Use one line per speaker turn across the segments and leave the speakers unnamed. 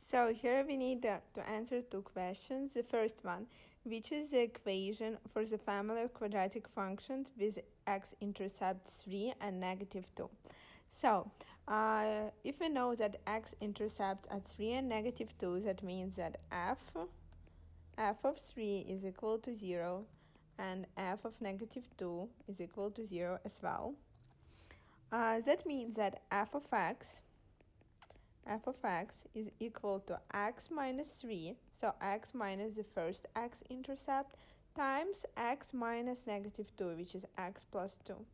So here we need to answer two questions. The first one, which is the equation for the family of quadratic functions with x-intercept 3 and -2? So if we know that x-intercepts at 3 and -2, that means that f of 3 is equal to 0 and f of -2 is equal to 0 as well. That means that f of x is equal to x minus 3, so x minus the first x-intercept, times x minus -2, which is x plus 2.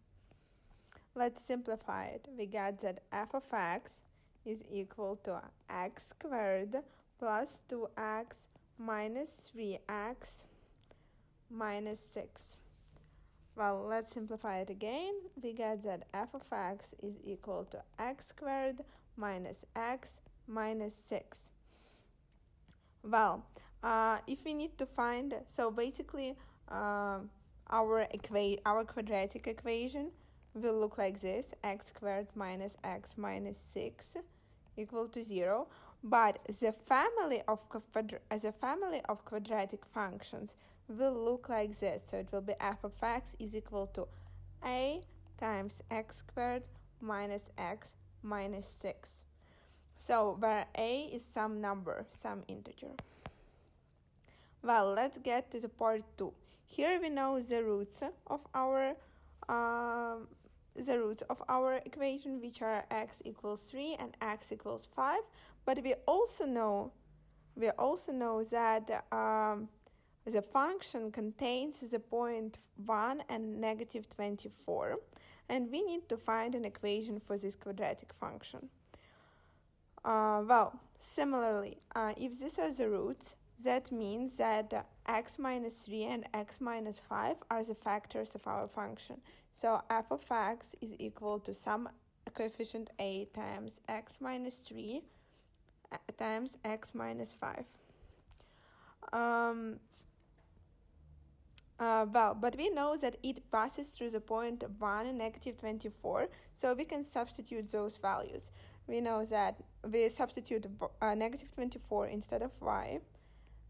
Let's simplify it. We get that f of x is equal to x squared plus 2x minus 3x minus 6. Well, let's simplify it again. We get that f of x is equal to x squared minus x minus 6. Well, if we need to find, so basically our quadratic equation will look like this: x squared minus x minus 6 equal to 0. But the family of quadratic functions will look like this. So it will be f of x is equal to a times x squared minus x minus 6. So where a is some number, some integer. Well, let's get to the part 2. Here we know the roots of our equation, which are x equals 3 and x equals 5. But we also know that the function contains the point 1 and -24, and we need to find an equation for this quadratic function. Well, similarly, if these are the roots, that means that x minus 3 and x minus 5 are the factors of our function. So f of x is equal to some coefficient a times x minus 3 times x minus 5. Well, but we know that it passes through the point 1 and -24, so we can substitute those values. We know that we substitute -24 instead of y,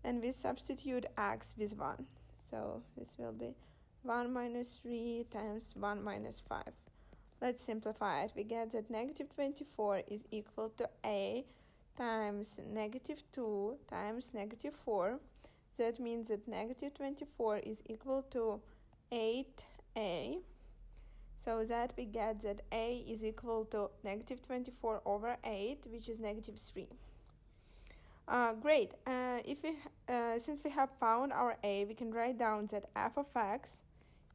and we substitute x with 1. So this will be 1 minus 3 times 1 minus 5. Let's simplify it. We get that -24 is equal to a times -2 times -4. That means that -24 is equal to 8a. So that we get that a is equal to -24 over 8, which is -3. Great. Since we have found our a, we can write down that f of x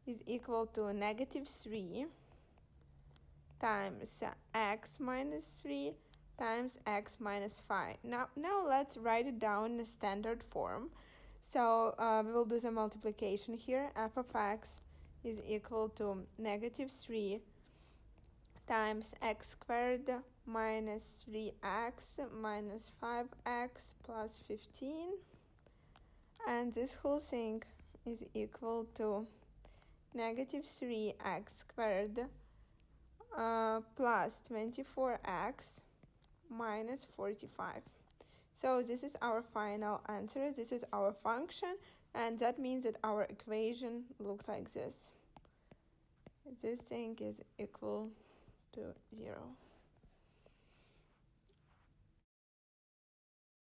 is equal to -3 times x minus 3 times x minus 5. Now let's write it down in a standard form. So we will do the multiplication here. F of x is equal to -3 times x squared minus 3x minus 5x plus 15. And this whole thing is equal to -3x squared plus 24x minus 45. So this is our final answer. This is our function, and that means that our equation looks like this. This thing is equal to 0.